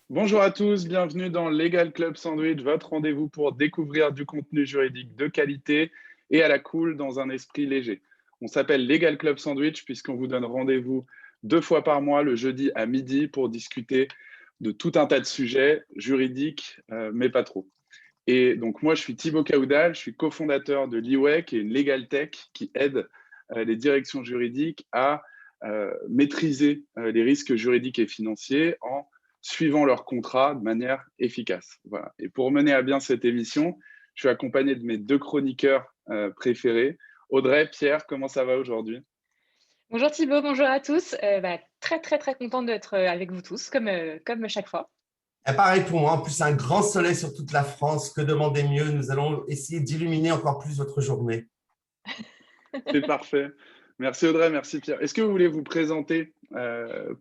Bonjour à tous, bienvenue dans Legal Club Sandwich, votre rendez-vous pour découvrir du contenu juridique de qualité et à la cool dans un esprit léger. On s'appelle Legal Club Sandwich puisqu'on vous donne rendez-vous 2 fois par mois, le jeudi à midi, pour discuter de tout un tas de sujets juridiques, mais pas trop. Et donc moi, je suis Thibaut Caoudal, je suis cofondateur de Liway, qui est une Legal Tech qui aide les directions juridiques à maîtriser les risques juridiques et financiers en suivant leurs contrats de manière efficace. Voilà. Et pour mener à bien cette émission, je suis accompagné de mes 2 chroniqueurs préférés. Audrey, Pierre, comment ça va aujourd'hui? Bonjour Thibaut, bonjour à tous. Très contente d'être avec vous tous, comme chaque fois. Et pareil pour moi, en plus un grand soleil sur toute la France, que demander mieux? Nous allons essayer d'illuminer encore plus votre journée. C'est parfait. Merci Audrey, merci Pierre. Est-ce que vous voulez vous présenter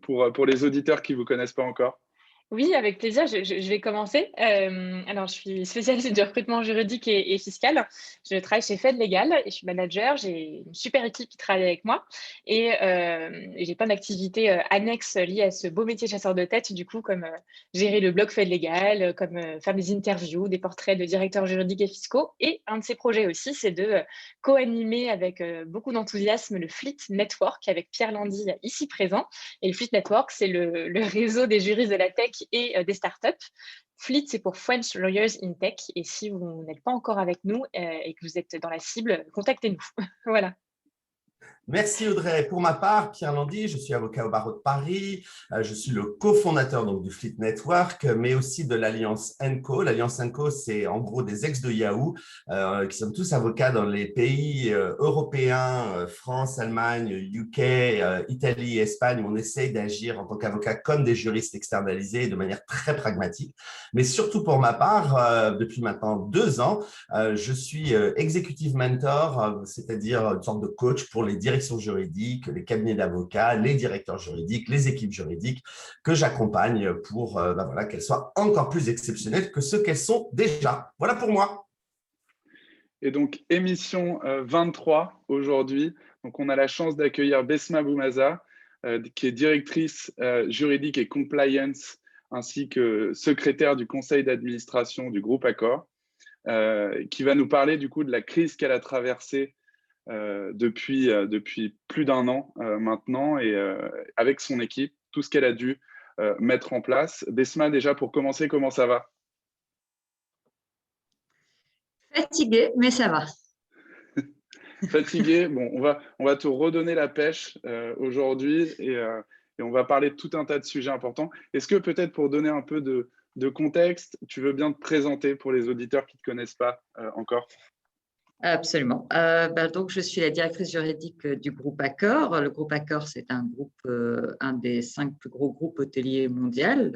pour les auditeurs qui ne vous connaissent pas encore? Oui, avec plaisir, je vais commencer. Alors, je suis spécialiste du recrutement juridique et fiscal. Je travaille chez Fed Legal et je suis manager. J'ai une super équipe qui travaille avec moi et j'ai plein d'activités annexes liées à ce beau métier de chasseur de tête, du coup, comme gérer le blog Fed Legal, comme faire des interviews, des portraits de directeurs juridiques et fiscaux. Et un de ces projets aussi, c'est de co-animer avec beaucoup d'enthousiasme le Fleet Network avec Pierre Landy ici présent. Et le Fleet Network, c'est le réseau des juristes de la tech et des startups. Fleet, c'est pour French Lawyers in Tech. Et si vous n'êtes pas encore avec nous et que vous êtes dans la cible, contactez-nous. Voilà. Merci Audrey. Pour ma part, Pierre Landy, je suis avocat au barreau de Paris. Je suis le cofondateur donc, du Fleet Network, mais aussi de l'Alliance ENCO. L'Alliance ENCO, c'est en gros des ex de Yahoo, qui sont tous avocats dans les pays européens, France, Allemagne, UK, Italie, Espagne, où on essaye d'agir en tant qu'avocat comme des juristes externalisés de manière très pragmatique. Mais surtout pour ma part, depuis maintenant 2 ans, je suis executive mentor, c'est-à-dire une sorte de coach pour les directions juridiques, les cabinets d'avocats, les directeurs juridiques, les équipes juridiques que j'accompagne pour voilà, qu'elles soient encore plus exceptionnelles que ce qu'elles sont déjà. Voilà pour moi. Et donc, émission 23 aujourd'hui. Donc, on a la chance d'accueillir Besma Boumaza, qui est directrice juridique et compliance, ainsi que secrétaire du conseil d'administration du groupe Accor, qui va nous parler du coup de la crise qu'elle a traversée depuis plus d'1 an maintenant, et avec son équipe, tout ce qu'elle a dû mettre en place. Besma, déjà pour commencer, comment ça va? Fatiguée, mais ça va. Fatigué, bon, on va te redonner la pêche aujourd'hui et on va parler de tout un tas de sujets importants. Est-ce que peut-être pour donner un peu de contexte, tu veux bien te présenter pour les auditeurs qui ne te connaissent pas encore? Absolument. Donc, je suis la directrice juridique du groupe Accor. Le groupe Accor, c'est un groupe, un des 5 plus gros groupes hôteliers mondiaux,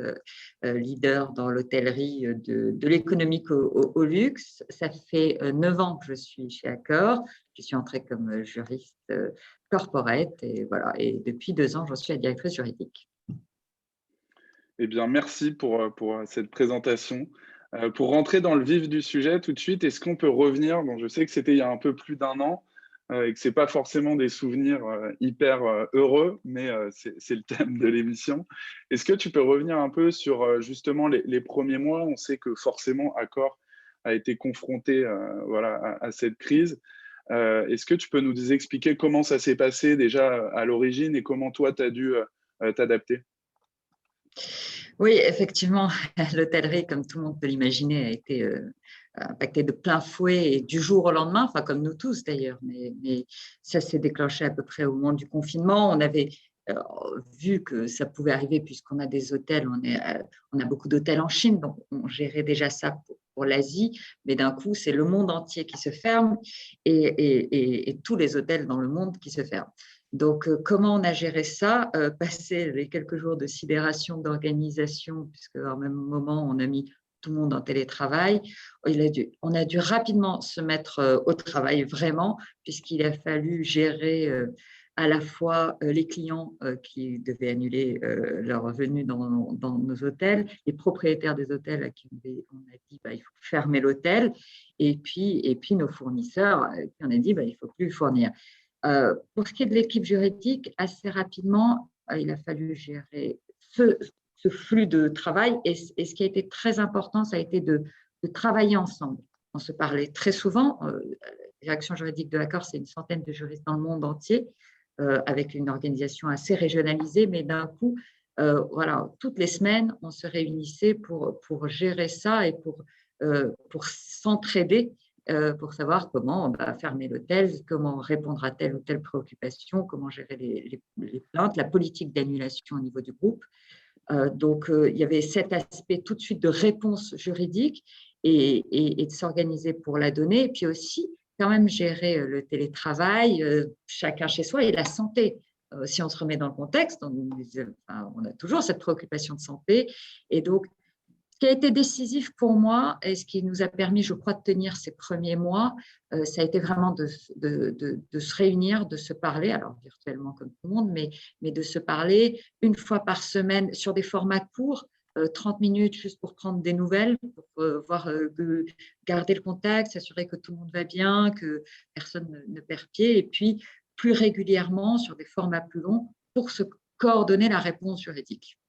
leader dans l'hôtellerie de l'économique au luxe. Ça fait 9 ans que je suis chez Accor. Je suis entrée comme juriste corporate et voilà. Et depuis 2 ans, je suis la directrice juridique. Eh bien, merci pour cette présentation. Pour rentrer dans le vif du sujet tout de suite, est-ce qu'on peut revenir, bon, je sais que c'était il y a un peu plus d'1 an et que ce n'est pas forcément des souvenirs hyper heureux, mais c'est le thème de l'émission. Est-ce que tu peux revenir un peu sur justement les premiers mois? On sait que forcément Accor a été confronté voilà, à cette crise. Est-ce que tu peux nous expliquer comment ça s'est passé déjà à l'origine et comment toi, tu as dû t'adapter? Oui, effectivement, l'hôtellerie, comme tout le monde peut l'imaginer, a été impactée de plein fouet et du jour au lendemain, enfin comme nous tous d'ailleurs, mais ça s'est déclenché à peu près au moment du confinement. On avait vu que ça pouvait arriver puisqu'on a des hôtels, on a beaucoup d'hôtels en Chine, donc on gérait déjà ça pour l'Asie, mais d'un coup, c'est le monde entier qui se ferme et tous les hôtels dans le monde qui se ferment. Donc, comment on a géré ça? Passer les quelques jours de sidération, d'organisation, puisque au même moment, on a mis tout le monde en télétravail. On a dû rapidement se mettre au travail vraiment, puisqu'il a fallu gérer à la fois les clients qui devaient annuler leur venue dans nos hôtels, les propriétaires des hôtels à qui on a dit il faut fermer l'hôtel, et puis nos fournisseurs à qui on a dit il ne faut plus fournir. Pour ce qui est de l'équipe juridique, assez rapidement, il a fallu gérer ce flux de travail. Et ce qui a été très important, ça a été de travailler ensemble. On se parlait très souvent. La direction juridique de l'Accor, c'est une centaine de juristes dans le monde entier, avec une organisation assez régionalisée, mais d'un coup, voilà, toutes les semaines, on se réunissait pour gérer ça et pour s'entraider, pour savoir comment fermer l'hôtel, comment répondre à telle ou telle préoccupation, comment gérer les plaintes, la politique d'annulation au niveau du groupe. Donc, il y avait cet aspect tout de suite de réponse juridique et de s'organiser pour la donner. Et puis aussi, quand même, gérer le télétravail, chacun chez soi, et la santé. Si on se remet dans le contexte, on a toujours cette préoccupation de santé. Et donc, ce qui a été décisif pour moi et ce qui nous a permis, je crois, de tenir ces premiers mois, ça a été vraiment de se réunir, de se parler, alors virtuellement comme tout le monde, mais de se parler une fois par semaine sur des formats courts, 30 minutes juste pour prendre des nouvelles, pour garder le contact, s'assurer que tout le monde va bien, que personne ne perd pied, et puis plus régulièrement sur des formats plus longs pour se coordonner la réponse juridique.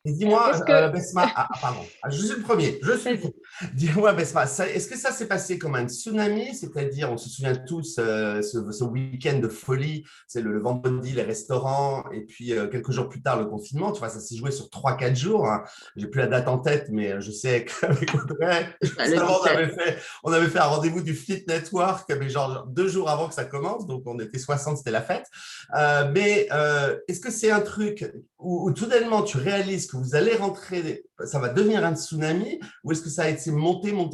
Et dis-moi, Besma, pardon, je suis le premier, Dis-moi, Besma, est-ce que ça s'est passé comme un tsunami, c'est-à-dire, on se souvient tous, ce week-end de folie, c'est le vendredi, les restaurants, et puis quelques jours plus tard, le confinement, tu vois, ça s'est joué sur 3-4 jours, hein. J'ai plus la date en tête, mais je sais qu'avec Audrey, on avait fait un rendez-vous du Fleet Network, mais genre 2 jours avant que ça commence, donc on était 60, c'était la fête. Mais est-ce que c'est un truc où tout soudainement tu réalises que vous allez rentrer, ça va devenir un tsunami, ou est-ce que ça a été monté, où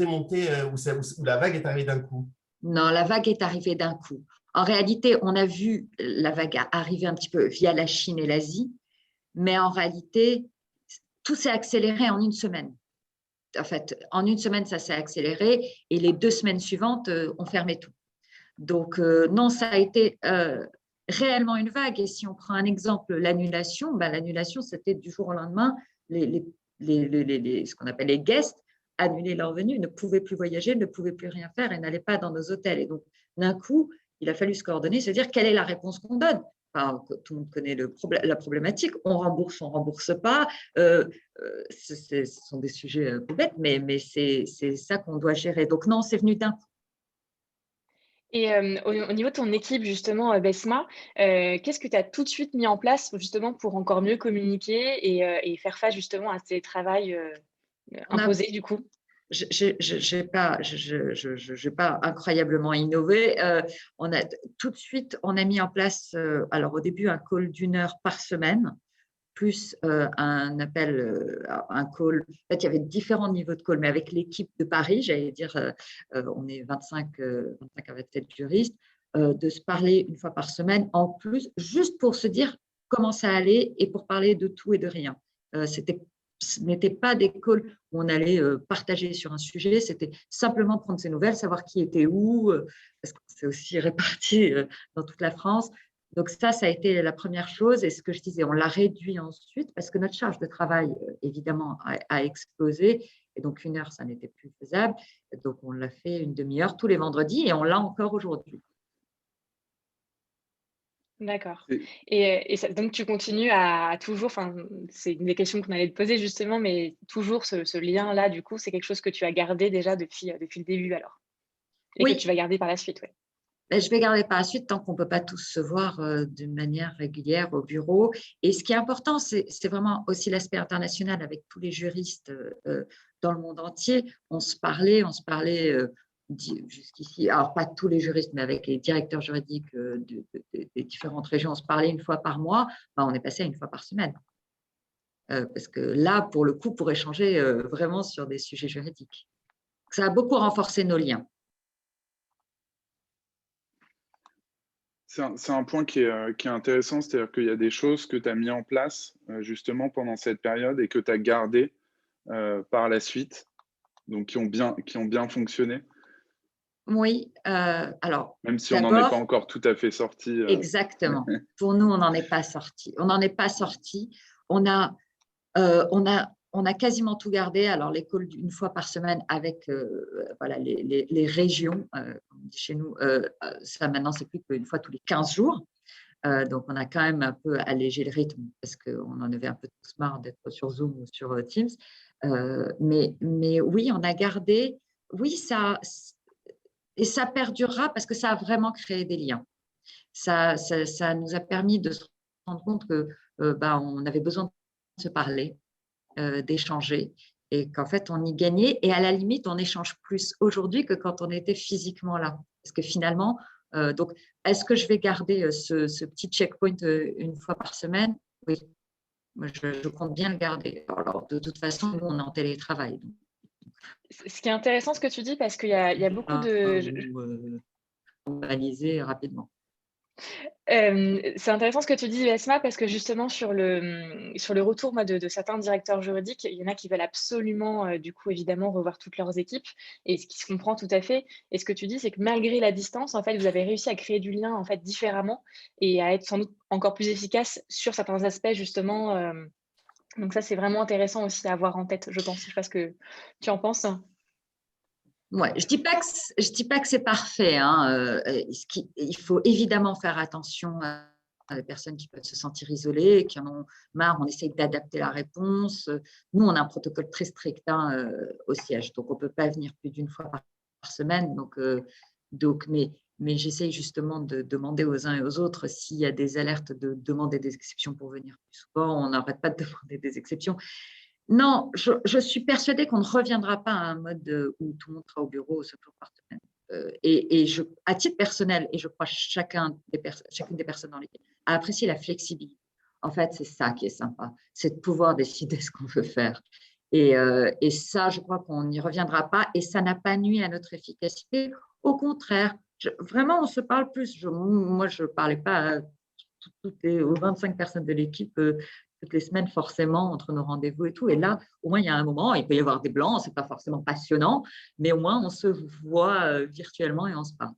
la vague est arrivée d'un coup? Non, la vague est arrivée d'un coup. En réalité, on a vu la vague arriver un petit peu via la Chine et l'Asie, mais en réalité, tout s'est accéléré en une semaine. En fait, en une semaine, ça s'est accéléré et les 2 semaines suivantes, on fermait tout. Donc, non, ça a été réellement une vague. Et si on prend un exemple, l'annulation, l'annulation, c'était du jour au lendemain, ce qu'on appelle les guests annulaient leur venue, ne pouvaient plus voyager, ne pouvaient plus rien faire et n'allaient pas dans nos hôtels. Et donc, d'un coup, il a fallu se coordonner, se dire quelle est la réponse qu'on donne. Enfin, tout le monde connaît la problématique. On rembourse pas. Ce sont des sujets bêtes, mais c'est ça qu'on doit gérer. Donc non, c'est venu d'un coup. Et au niveau de ton équipe, justement, Besma, qu'est-ce que tu as tout de suite mis en place justement pour encore mieux communiquer et faire face justement à ces travails imposés du coup? Je n'ai pas incroyablement innové. Tout de suite, on a mis en place, alors au début, un call d'1 heure par semaine, plus un appel, un call. En fait, il y avait différents niveaux de call, mais avec l'équipe de Paris, j'allais dire, on est 25 à 27 juristes, de se parler une fois par semaine en plus, juste pour se dire comment ça allait et pour parler de tout et de rien. Ce n'était pas des calls où on allait partager sur un sujet, c'était simplement prendre ses nouvelles, savoir qui était où, parce que c'est aussi réparti dans toute la France. Donc ça a été la première chose. Et ce que je disais, on l'a réduit ensuite parce que notre charge de travail, évidemment, a explosé. Et donc, 1 heure, ça n'était plus faisable. Donc, on l'a fait une demi-heure tous les vendredis et on l'a encore aujourd'hui. D'accord. Et donc, tu continues à toujours, c'est une des questions qu'on allait te poser justement, mais toujours ce lien-là, du coup, c'est quelque chose que tu as gardé déjà depuis le début alors, et oui, que tu vas garder par la suite, oui. Je vais garder par la suite tant qu'on ne peut pas tous se voir d'une manière régulière au bureau. Et ce qui est important, c'est vraiment aussi l'aspect international avec tous les juristes dans le monde entier. On se parlait jusqu'ici, alors pas tous les juristes, mais avec les directeurs juridiques des différentes régions, on se parlait une fois par mois. On est passé à une fois par semaine. Parce que là, pour le coup, pour échanger vraiment sur des sujets juridiques. Ça a beaucoup renforcé nos liens. C'est un point qui est intéressant, c'est-à-dire qu'il y a des choses que tu as mis en place justement pendant cette période et que tu as gardées par la suite, donc qui ont bien fonctionné, Oui, alors même si on n'en est pas d'abord, encore tout à fait sorti. exactement. Pour nous, on n'en est pas sorti. On n'en est pas sorti. On a, on a quasiment tout gardé. Alors, l'école une fois par semaine avec voilà, les régions, comme on dit chez nous, ça maintenant, c'est plus qu'une fois tous les 15 jours. Donc, on a quand même un peu allégé le rythme parce qu'on en avait un peu tous marre d'être sur Zoom ou sur Teams. Mais oui, on a gardé. Oui, et ça perdurera parce que ça a vraiment créé des liens. Ça nous a permis de se rendre compte que on avait besoin de se parler, d'échanger, et qu'en fait, on y gagnait. Et à la limite, on échange plus aujourd'hui que quand on était physiquement là. Parce que finalement, donc, est-ce que je vais garder ce petit checkpoint une fois par semaine? Oui, moi, je compte bien le garder. Alors, de toute façon, nous, on est en télétravail. Donc, Ce qui est intéressant, ce que tu dis, parce qu'il y a beaucoup de… Normaliser rapidement. C'est intéressant ce que tu dis, Esma, parce que justement, sur le retour moi, de certains directeurs juridiques, il y en a qui veulent absolument, du coup, évidemment, revoir toutes leurs équipes, et ce qui se comprend tout à fait. Et ce que tu dis, c'est que malgré la distance, en fait, vous avez réussi à créer du lien en fait, différemment et à être sans doute encore plus efficace sur certains aspects, justement. Donc ça, c'est vraiment intéressant aussi à avoir en tête, je pense. Je ne sais pas ce que tu en penses. Ouais, je dis pas que c'est parfait, hein. Il faut évidemment faire attention à des personnes qui peuvent se sentir isolées, qui en ont marre. On essaye d'adapter la réponse. Nous, on a un protocole très strict, hein, au siège, donc on ne peut pas venir plus d'une fois par semaine. Mais j'essaye justement de demander aux uns et aux autres s'il y a des alertes, de demander des exceptions pour venir plus souvent. On n'arrête pas de demander des exceptions. Non, je suis persuadée qu'on ne reviendra pas à un mode où tout le monde sera au bureau 5 jours par semaine. À titre personnel, et je crois chacune des personnes dans l'équipe, a apprécié la flexibilité. En fait, c'est ça qui est sympa, c'est de pouvoir décider ce qu'on veut faire. Et ça, je crois qu'on n'y reviendra pas, et ça n'a pas nui à notre efficacité. Au contraire, vraiment, on se parle plus. Moi, je ne parlais pas aux 25 personnes de l'équipe toutes les semaines, forcément, entre nos rendez-vous et tout. Et là, au moins, il y a un moment, il peut y avoir des blancs, ce n'est pas forcément passionnant, mais au moins, on se voit virtuellement et on se parle.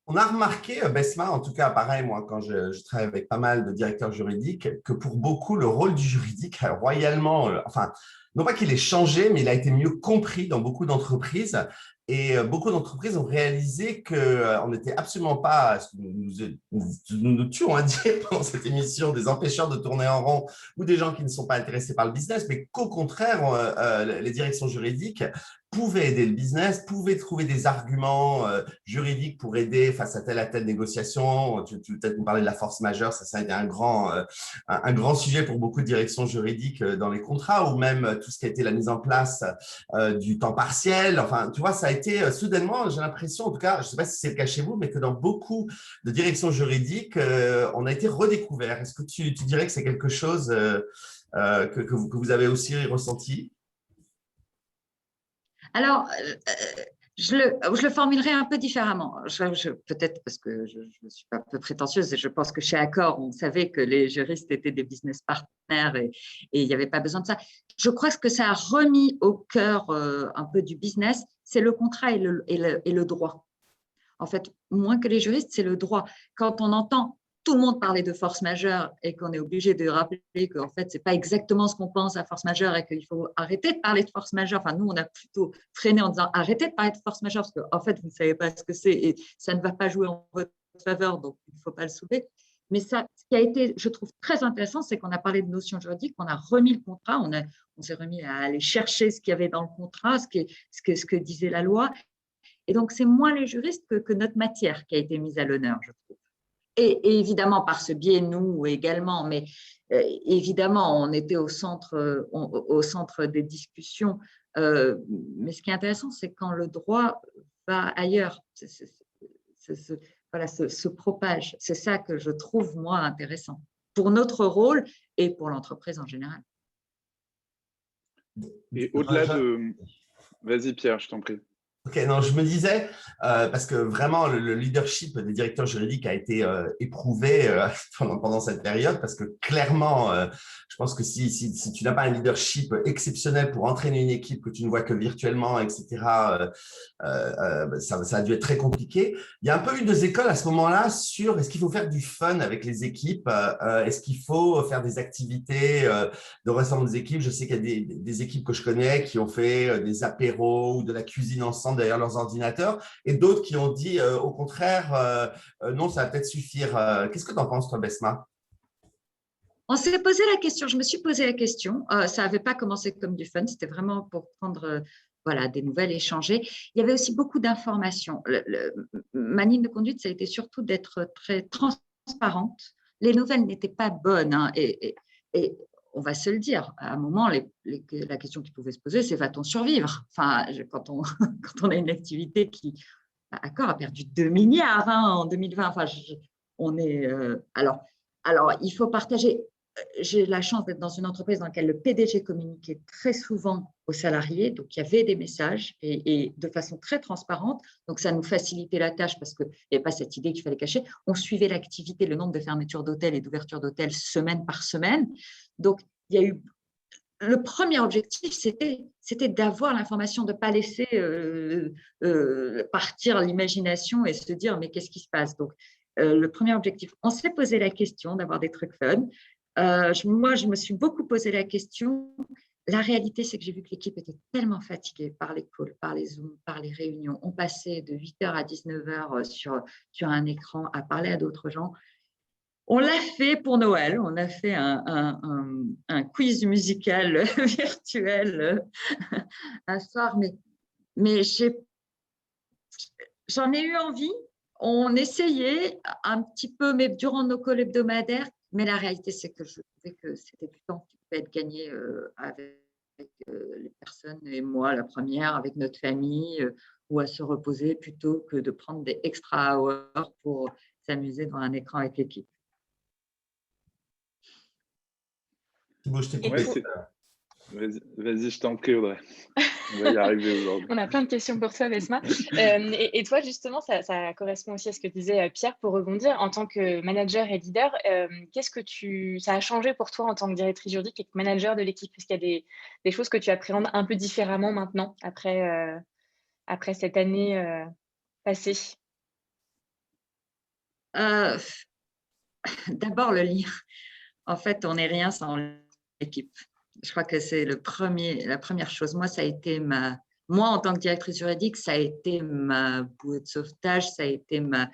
On a remarqué, Besma, en tout cas, pareil, moi, quand je travaille avec pas mal de directeurs juridiques, que pour beaucoup, le rôle du juridique a royalement, enfin, non pas qu'il ait changé, mais il a été mieux compris dans beaucoup d'entreprises. Et beaucoup d'entreprises ont réalisé qu'on n'était absolument pas, ce que nous tuons à dire pendant cette émission, des empêcheurs de tourner en rond ou des gens qui ne sont pas intéressés par le business, mais qu'au contraire, les directions juridiques pouvaient aider le business, pouvaient trouver des arguments juridiques pour aider face à telle négociation. Tu peut-être nous parler de la force majeure, ça a été un grand sujet pour beaucoup de directions juridiques dans les contrats, ou même tout ce qui a été la mise en place du temps partiel. Enfin, tu vois, ça a été soudainement, j'ai l'impression, en tout cas, je ne sais pas si c'est le cas chez vous, mais que dans beaucoup de directions juridiques, on a été redécouvert. Est-ce que tu dirais que c'est quelque chose que vous avez aussi ressenti? Alors, je le formulerai un peu différemment. Peut-être parce que je suis pas un peu prétentieuse, et je pense que chez Accor, on savait que les juristes étaient des business partners et il n'y avait pas besoin de ça. Je crois que ce que ça a remis au cœur un peu du business, c'est le contrat et le droit. En fait, moins que les juristes, c'est le droit. Quand on entend tout le monde parler de force majeure et qu'on est obligé de rappeler qu'en fait, ce n'est pas exactement ce qu'on pense à force majeure et qu'il faut arrêter de parler de force majeure. Enfin, nous, on a plutôt freiné en disant arrêtez de parler de force majeure parce qu'en fait, vous ne savez pas ce que c'est et ça ne va pas jouer en votre faveur, donc il ne faut pas le soulever. Mais ça, ce qui a été, je trouve, très intéressant, c'est qu'on a parlé de notions juridiques, on a remis le contrat, on s'est remis à aller chercher ce qu'il y avait dans le contrat, ce que disait la loi. Et donc, c'est moins les juristes que notre matière qui a été mise à l'honneur, je trouve. Et évidemment, par ce biais, nous également, mais évidemment, on était au centre des discussions. Mais ce qui est intéressant, c'est quand le droit va ailleurs, se propage. C'est ça que je trouve, moi, intéressant, pour notre rôle et pour l'entreprise en général. Et au-delà de… Vas-y Pierre, je t'en prie. Ok, non, je me disais, parce que vraiment le leadership des directeurs juridiques a été éprouvé pendant cette période, parce que clairement, je pense que si tu n'as pas un leadership exceptionnel pour entraîner une équipe que tu ne vois que virtuellement, etc., ça a dû être très compliqué. Il y a un peu eu deux écoles à ce moment-là sur est-ce qu'il faut faire du fun avec les équipes, est-ce qu'il faut faire des activités de rassemblement des équipes. Je sais qu'il y a des équipes que je connais qui ont fait des apéros ou de la cuisine ensemble derrière leurs ordinateurs, et d'autres qui ont dit au contraire, non, ça va peut-être suffire. Qu'est-ce que tu en penses, toi, Besma? On s'est posé la question, je me suis posé la question. Ça n'avait pas commencé comme du fun, c'était vraiment pour prendre voilà, des nouvelles, échanger. Il y avait aussi beaucoup d'informations. Ma ligne de conduite, ça a été surtout d'être très transparente. Les nouvelles n'étaient pas bonnes, hein, et on va se le dire, à un moment, la question qui pouvait se poser, c'est va-t-on survivre? Enfin, quand on a une activité qui, Accor a perdu 2 milliards en 2020. Enfin, on est… alors, il faut partager. J'ai la chance d'être dans une entreprise dans laquelle le PDG communiquait très souvent aux salariés, donc il y avait des messages et de façon très transparente, donc ça nous facilitait la tâche parce qu'il n'y avait pas cette idée qu'il fallait cacher. On suivait l'activité, le nombre de fermetures d'hôtels et d'ouvertures d'hôtels semaine par semaine. Donc, il y a eu… Le premier objectif, c'était d'avoir l'information, de ne pas laisser partir l'imagination et se dire mais qu'est-ce qui se passe? Donc, le premier objectif, on s'est posé la question d'avoir des trucs fun. Moi, je me suis beaucoup posé la question. La réalité, c'est que j'ai vu que l'équipe était tellement fatiguée par les calls, par les Zooms, par les réunions. On passait de 8h à 19h sur un écran à parler à d'autres gens. On l'a fait pour Noël. On a fait un quiz musical virtuel un soir, mais j'en ai eu envie. On essayait un petit peu, mais durant nos calls hebdomadaires. Mais la réalité, c'est que je trouvais que c'était du temps qui pouvait être gagné avec les personnes et moi, la première, avec notre famille, ou à se reposer plutôt que de prendre des extra hours pour s'amuser devant un écran avec l'équipe. Thibaut, je t'ai Ouais, coupé. vas-y, je t'en prie, Audrey. On va y arriver aujourd'hui. On a plein de questions pour toi, Besma. Et toi, justement, ça correspond aussi à ce que disait Pierre, pour rebondir. En tant que manager et leader, qu'est-ce que ça a changé pour toi en tant que directrice juridique et que manager de l'équipe? Est-ce qu'il y a des choses que tu appréhendes un peu différemment maintenant, après cette année passée? D'abord, le lien. En fait, on n'est rien sans l'équipe. Je crois que c'est la première chose. Moi, en tant que directrice juridique, ça a été ma bouée de sauvetage, ça a été ma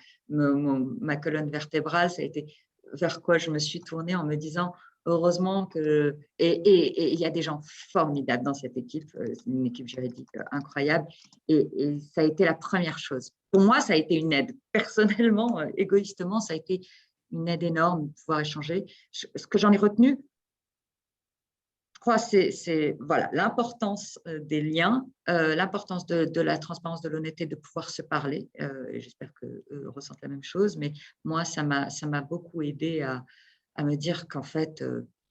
colonne vertébrale, ça a été vers quoi je me suis tournée en me disant heureusement que… Et il y a des gens formidables dans cette équipe, c'est une équipe juridique incroyable, et ça a été la première chose. Pour moi, ça a été une aide. Personnellement, égoïstement, ça a été une aide énorme de pouvoir échanger. Ce que j'en ai retenu, je crois, c'est voilà, l'importance des liens, l'importance de la transparence, de l'honnêteté, de pouvoir se parler. Et j'espère qu'eux ressentent la même chose. Mais moi, ça m'a beaucoup aidé à me dire qu'en fait,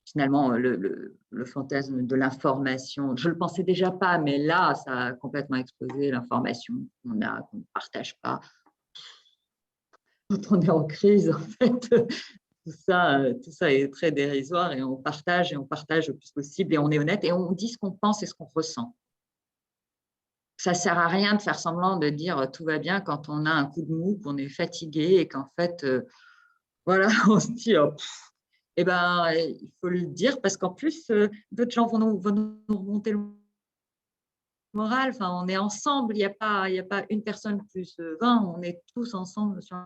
finalement, le fantasme de l'information, je ne le pensais déjà pas, mais là, ça a complètement explosé, l'information qu'on ne partage pas. Quand on est en crise, en fait, tout ça est très dérisoire et on partage le plus possible et on est honnête et on dit ce qu'on pense et ce qu'on ressent. Ça ne sert à rien de faire semblant de dire tout va bien quand on a un coup de mou, qu'on est fatigué et qu'en fait, voilà, on se dit, eh ben, il faut le dire parce qu'en plus, d'autres gens vont nous remonter le moral. Enfin, on est ensemble, il n'y a pas une personne plus 20, on est tous ensemble sur un…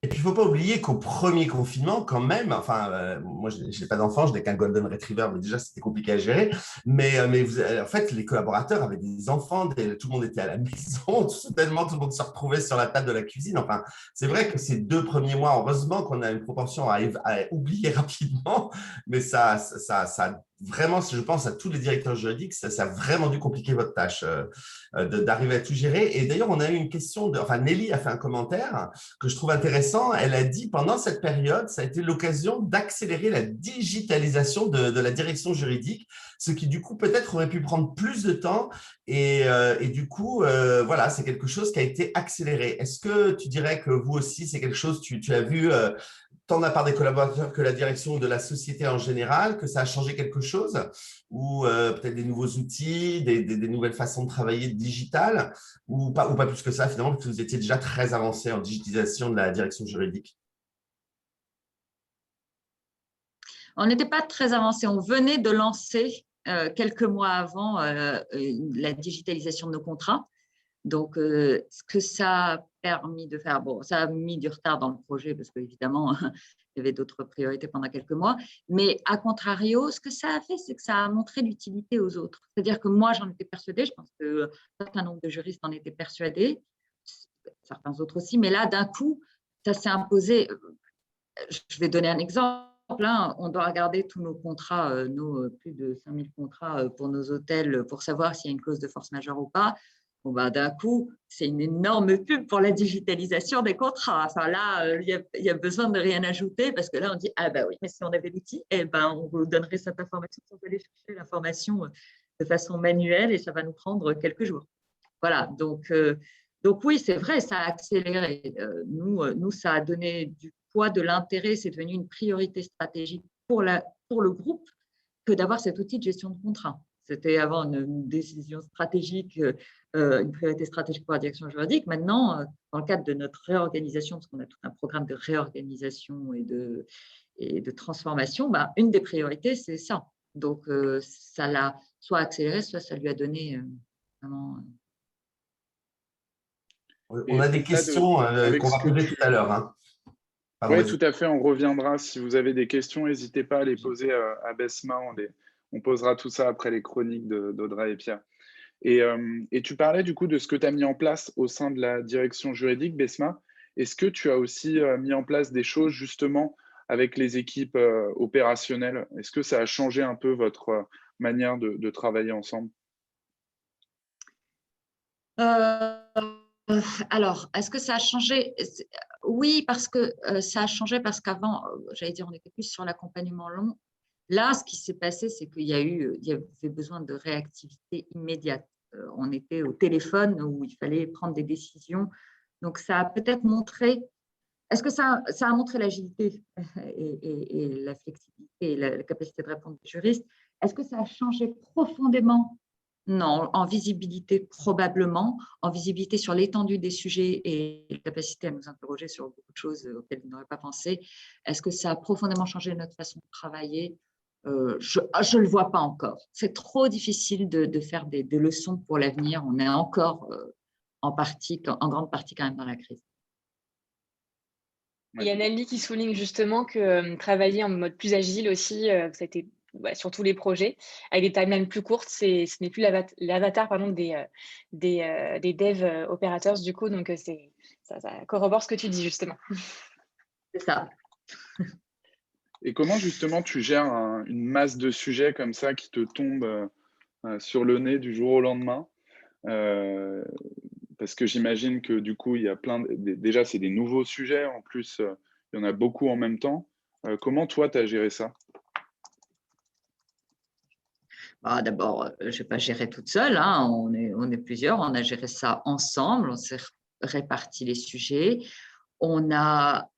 Et puis, il ne faut pas oublier qu'au premier confinement, quand même, enfin, moi, je n'ai pas d'enfant, je n'ai qu'un Golden Retriever, mais déjà, c'était compliqué à gérer. Mais en fait, les collaborateurs avaient des enfants, tout le monde était à la maison, soudainement, tout le monde se retrouvait sur la table de la cuisine. Enfin, c'est vrai que ces 2 premiers mois, heureusement qu'on a une propension à oublier rapidement, mais ça vraiment, je pense à tous les directeurs juridiques, ça a vraiment dû compliquer votre tâche d'arriver à tout gérer. Et d'ailleurs, on a eu une question, Nelly a fait un commentaire que je trouve intéressant. Elle a dit, pendant cette période, ça a été l'occasion d'accélérer la digitalisation de la direction juridique, ce qui, du coup, peut-être aurait pu prendre plus de temps. Et du coup, voilà, c'est quelque chose qui a été accéléré. Est-ce que tu dirais que vous aussi, c'est quelque chose, tu as vu tant de la part des collaborateurs que la direction de la société en général, que ça a changé quelque chose, ou peut-être des nouveaux outils, des nouvelles façons de travailler digitales, ou pas plus que ça finalement, parce que vous étiez déjà très avancé en digitalisation de la direction juridique? On n'était pas très avancé. On venait de lancer quelques mois avant la digitalisation de nos contrats. Donc, ce que ça a permis de faire, bon, ça a mis du retard dans le projet parce qu'évidemment, il y avait d'autres priorités pendant quelques mois. Mais à contrario, ce que ça a fait, c'est que ça a montré l'utilité aux autres. C'est-à-dire que moi, j'en étais persuadée, je pense que un certain nombre de juristes en étaient persuadés, certains autres aussi, mais là, d'un coup, ça s'est imposé. Je vais donner un exemple. On doit regarder tous nos contrats, nos plus de 5000 contrats pour nos hôtels pour savoir s'il y a une clause de force majeure ou pas. Bon, d'un coup, c'est une énorme pub pour la digitalisation des contrats. Enfin, là, il y a besoin de rien ajouter parce que là, on dit, ah oui, mais si on avait l'outil, on vous donnerait cette information sans aller chercher l'information de façon manuelle et ça va nous prendre quelques jours. Voilà, donc oui, c'est vrai, ça a accéléré. Nous, ça a donné du poids, de l'intérêt, c'est devenu une priorité stratégique pour le groupe que d'avoir cet outil de gestion de contrat. C'était avant une décision stratégique, une priorité stratégique pour la direction juridique. Maintenant, dans le cadre de notre réorganisation, parce qu'on a tout un programme de réorganisation et de transformation, une des priorités, c'est ça. Donc, ça l'a soit accéléré, soit ça lui a donné vraiment… On a des questions qu'on va poser tout à l'heure. Hein. Oui, tout à fait, on reviendra. Si vous avez des questions, n'hésitez pas à les poser à Besma. On posera tout ça après les chroniques d'Audrey et Pierre. Et tu parlais du coup de ce que tu as mis en place au sein de la direction juridique, Besma. Est-ce que tu as aussi mis en place des choses justement avec les équipes opérationnelles? Est-ce que ça a changé un peu votre manière de travailler ensemble? Alors, est-ce que ça a changé? Oui, parce que ça a changé parce qu'avant, j'allais dire, on était plus sur l'accompagnement long. Là, ce qui s'est passé, c'est qu'il y avait besoin de réactivité immédiate. On était au téléphone où il fallait prendre des décisions. Donc, ça a peut-être montré… Est-ce que ça a montré l'agilité et la flexibilité et la capacité de répondre des juristes? Est-ce que ça a changé profondément? Non, en visibilité probablement, en visibilité sur l'étendue des sujets et la capacité à nous interroger sur beaucoup de choses auxquelles on n'aurait pas pensé. Est-ce que ça a profondément changé notre façon de travailler? Je ne le vois pas encore. C'est trop difficile de faire des leçons pour l'avenir. On est encore en grande partie quand même dans la crise. Il y a Nelly qui souligne justement que travailler en mode plus agile aussi, ça a été sur tous les projets, avec des timelines plus courtes, ce n'est plus l'avatar des devs opérateurs du coup, donc ça corrobore ce que tu dis justement. C'est ça. Et comment justement tu gères une masse de sujets comme ça qui te tombent sur le nez du jour au lendemain? Parce que j'imagine que du coup, il y a déjà, c'est des nouveaux sujets. En plus, il y en a beaucoup en même temps. Comment toi, tu as géré ça? D'abord, je ne vais pas gérer toute seule. Hein. On est plusieurs. On a géré ça ensemble. On s'est réparti les sujets. On a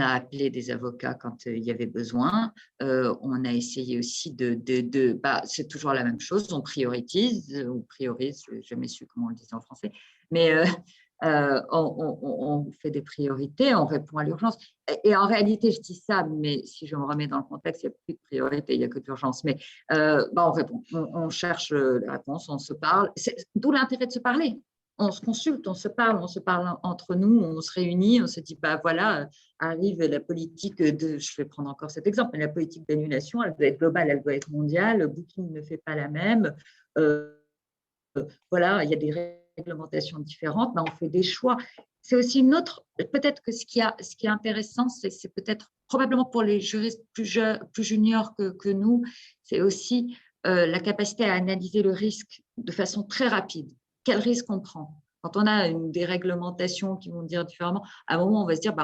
appelé des avocats quand il y avait besoin. On a essayé aussi c'est toujours la même chose. On priorise, je n'ai jamais su comment on le disait en français, mais on fait des priorités, on répond à l'urgence. Et en réalité, je dis ça, mais si je me remets dans le contexte, il n'y a plus de priorité, il n'y a que d'urgence. Mais on répond, on cherche la réponse, on se parle. D'où l'intérêt de se parler. On se consulte, on se parle entre nous, on se réunit, on se dit, voilà, arrive la politique je vais prendre encore cet exemple, mais la politique d'annulation, elle doit être globale, elle doit être mondiale, Booking ne fait pas la même. Voilà, il y a des réglementations différentes, on fait des choix. c'est aussi une autre, peut-être que ce qui est intéressant, c'est peut-être probablement pour les juristes plus juniors que nous, c'est aussi la capacité à analyser le risque de façon très rapide. Quel risque on prend? Quand on a des réglementations qui vont dire différemment, à un moment, on va se dire,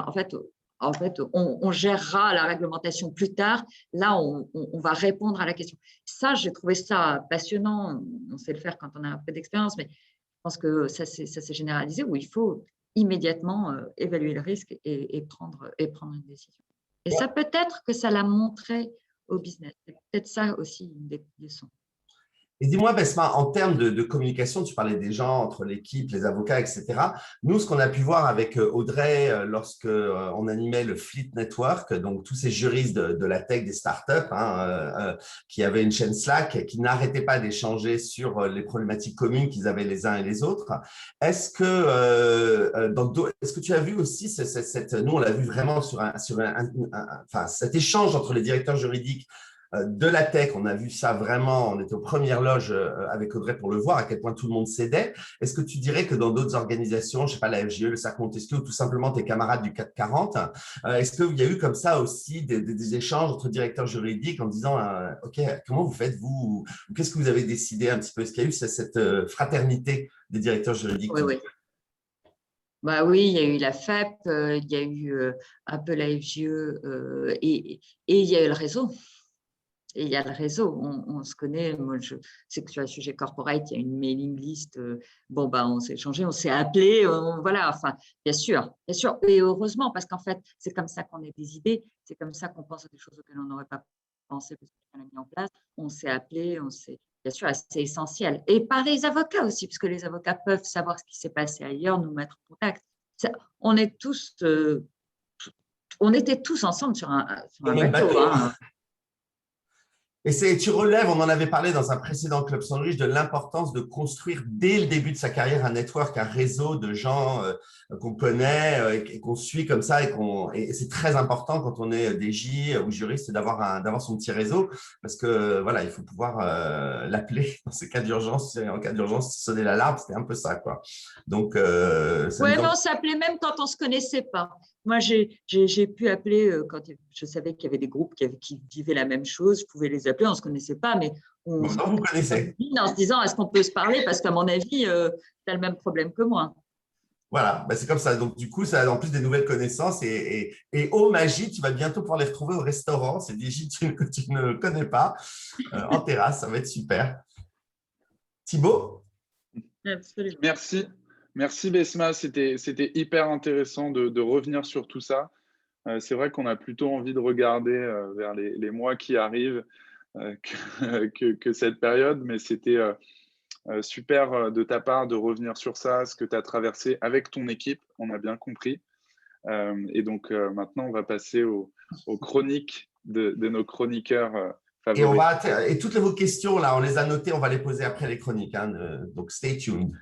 en fait, on gérera la réglementation plus tard. Là, on va répondre à la question. Ça, j'ai trouvé ça passionnant. On sait le faire quand on a un peu d'expérience, mais je pense que ça s'est généralisé où il faut immédiatement évaluer le risque et prendre une décision. Et ça, peut-être que ça l'a montré au business. C'est peut-être ça aussi une des leçons. Et dis-moi, Besma, en termes de communication, tu parlais des gens entre l'équipe, les avocats, etc. Nous, ce qu'on a pu voir avec Audrey lorsque on animait le Fleet Network, donc tous ces juristes de la tech, des startups, qui avaient une chaîne Slack, qui n'arrêtaient pas d'échanger sur les problématiques communes qu'ils avaient les uns et les autres. Est-ce que tu as vu aussi nous, on l'a vu vraiment sur cet échange entre les directeurs juridiques de la tech, on a vu ça vraiment, on était aux premières loges avec Audrey pour le voir, à quel point tout le monde s'aidait. Est-ce que tu dirais que dans d'autres organisations, je ne sais pas, la FGE, le Cercle Montesquieu, ou tout simplement tes camarades du CAC 40, est-ce qu'il y a eu comme ça aussi des échanges entre directeurs juridiques en disant OK, comment vous faites, vous, qu'est-ce que vous avez décidé un petit peu? Est-ce qu'il y a eu cette fraternité des directeurs juridiques? Oui, oui. Oui, il y a eu la FEP, il y a eu un peu la FGE et il y a eu le réseau. Et il y a le réseau, on se connaît. Moi, je sais que sur le sujet corporate, il y a une mailing list. On s'est échangé, on s'est appelé. Voilà, enfin, bien sûr. Et heureusement, parce qu'en fait, c'est comme ça qu'on a des idées. C'est comme ça qu'on pense à des choses auxquelles on n'aurait pas pensé parce qu'on a mis en place. On s'est appelé, bien sûr, c'est essentiel. Et par les avocats aussi, parce que les avocats peuvent savoir ce qui s'est passé ailleurs, nous mettre en contact. On était tous ensemble sur un bateau. Et tu relèves, on en avait parlé dans un précédent Club Sandwich, de l'importance de construire dès le début de sa carrière un network, un réseau de gens qu'on connaît et qu'on suit comme ça. Et c'est très important quand on est DJ ou juriste d'avoir son petit réseau parce que voilà, il faut pouvoir l'appeler dans ces cas d'urgence. En cas d'urgence, sonner l'alarme, c'était un peu ça, quoi. Donc, on s'appelait même quand on ne se connaissait pas. Moi, j'ai pu appeler quand je savais qu'il y avait des groupes qui vivaient la même chose. Je pouvais les appeler, on ne se connaissait pas, mais vous connaissez. En se disant, est-ce qu'on peut se parler? Parce qu'à mon avis, tu as le même problème que moi. Voilà, c'est comme ça. Donc, du coup, ça a en plus des nouvelles connaissances. Et oh magie, tu vas bientôt pouvoir les retrouver au restaurant. C'est des gîtes que tu ne connais pas, en terrasse. Ça va être super. Thibaut? Absolument. Merci Besma, c'était hyper intéressant de revenir sur tout ça. C'est vrai qu'on a plutôt envie de regarder vers les mois qui arrivent que cette période, mais c'était super de ta part de revenir sur ça, ce que tu as traversé avec ton équipe, on a bien compris. Et donc maintenant, on va passer aux chroniques de nos chroniqueurs favoris. Et toutes vos questions, là, on les a notées, on va les poser après les chroniques. Donc, stay tuned.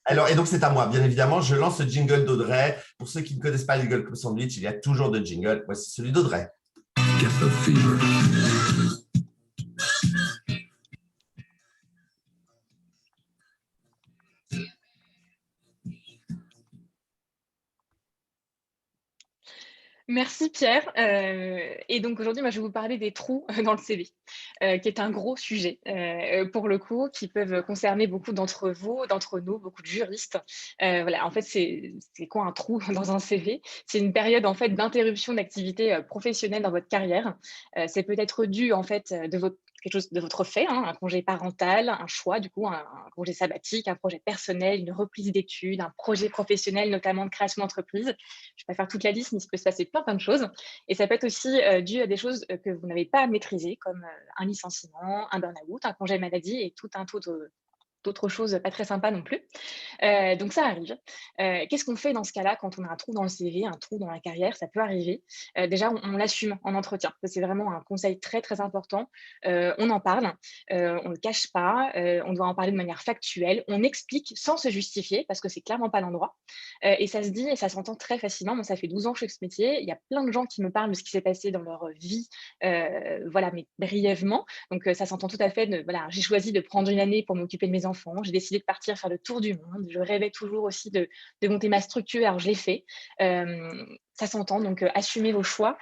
Alors, et donc, c'est à moi, bien évidemment. Je lance le jingle d'Audrey. Pour ceux qui ne connaissent pas Legal Club Sandwich, il y a toujours de jingle. Voici celui d'Audrey. Get the fever. Merci Pierre. Et donc aujourd'hui, moi, je vais vous parler des trous dans le CV, qui est un gros sujet pour le coup, qui peuvent concerner beaucoup d'entre vous, d'entre nous, beaucoup de juristes. Voilà, en fait, c'est quoi un trou dans un CV? C'est une période en fait d'interruption d'activité professionnelle dans votre carrière. C'est peut-être dû en fait quelque chose de votre fait, un congé parental, un choix, du coup, un congé sabbatique, un projet personnel, une reprise d'études, un projet professionnel, notamment de création d'entreprise. Je ne vais pas faire toute la liste, mais il peut se passer plein de choses. Et ça peut être aussi dû à des choses que vous n'avez pas à maîtriser, comme un licenciement, un burn-out, un congé maladie et tout un tas d'autres choses pas très sympas non plus. Donc ça arrive. Qu'est-ce qu'on fait dans ce cas-là quand on a un trou dans le CV, un trou dans la carrière? Ça peut arriver. Déjà, on l'assume en entretien. C'est vraiment un conseil très, très important. On en parle, on ne le cache pas, on doit en parler de manière factuelle, on explique sans se justifier parce que c'est clairement pas l'endroit. Et ça se dit et ça s'entend très facilement. Moi, ça fait 12 ans que je fais ce métier. Il y a plein de gens qui me parlent de ce qui s'est passé dans leur vie, voilà, mais brièvement. Donc, ça s'entend tout à fait. Voilà, j'ai choisi de prendre une année pour m'occuper de mes enfants. enfants. J'ai décidé de partir faire le tour du monde. Je rêvais toujours aussi de monter ma structure. Alors, je l'ai fait. Ça s'entend, donc assumez vos choix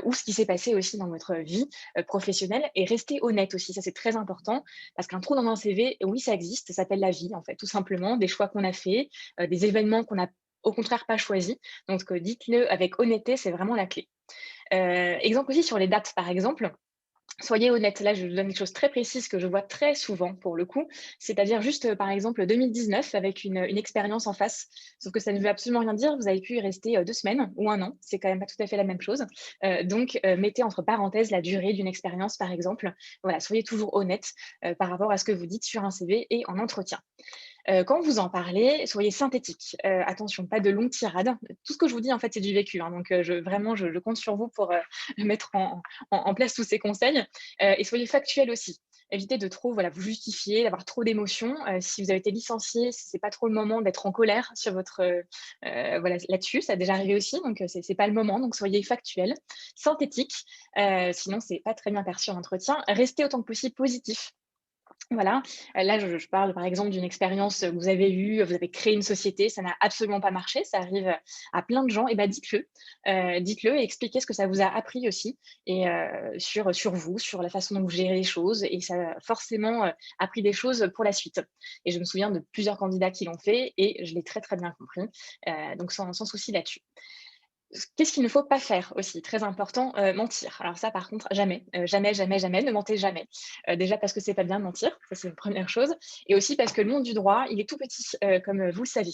ou ce qui s'est passé aussi dans votre vie professionnelle et restez honnête aussi. Ça, c'est très important parce qu'un trou dans un CV, oui, ça existe. Ça s'appelle la vie, en fait, tout simplement. Des choix qu'on a faits, des événements qu'on a au contraire pas choisis. Donc, dites-le avec honnêteté, c'est vraiment la clé. Exemple aussi sur les dates, par exemple. Soyez honnête. Là, je vous donne des choses très précises que je vois très souvent pour le coup. C'est-à-dire juste, par exemple, 2019 avec une expérience en face. Sauf que ça ne veut absolument rien dire. Vous avez pu y rester 2 semaines ou 1 an. C'est quand même pas tout à fait la même chose. Donc, mettez entre parenthèses la durée d'une expérience, par exemple. Voilà, soyez toujours honnête par rapport à ce que vous dites sur un CV et en entretien. Quand vous en parlez, soyez synthétique. Attention, pas de longues tirades. Tout ce que je vous dis, en fait, c'est du vécu, hein, donc je compte sur vous pour mettre en place tous ces conseils. Et soyez factuel aussi. Évitez de trop vous justifier, d'avoir trop d'émotions. Si vous avez été licencié, si ce n'est pas trop le moment d'être en colère sur votre là-dessus, ça a déjà arrivé aussi, donc ce n'est pas le moment. Donc soyez factuel, synthétique. Sinon, ce n'est pas très bien perçu en entretien. Restez autant que possible positif. Voilà, là, je parle par exemple d'une expérience que vous avez eue, vous avez créé une société, ça n'a absolument pas marché, ça arrive à plein de gens, et ben dites-le et expliquez ce que ça vous a appris aussi et sur vous, sur la façon dont vous gérez les choses et ça a forcément appris des choses pour la suite. Et je me souviens de plusieurs candidats qui l'ont fait et je l'ai très, très bien compris, donc sans souci là-dessus. Qu'est-ce qu'il ne faut pas faire aussi? Très important, mentir. Alors ça, par contre, jamais, jamais, jamais, jamais, ne mentez jamais. Déjà parce que c'est pas bien de mentir, ça c'est une première chose et aussi parce que le monde du droit, il est tout petit, comme, vous le savez.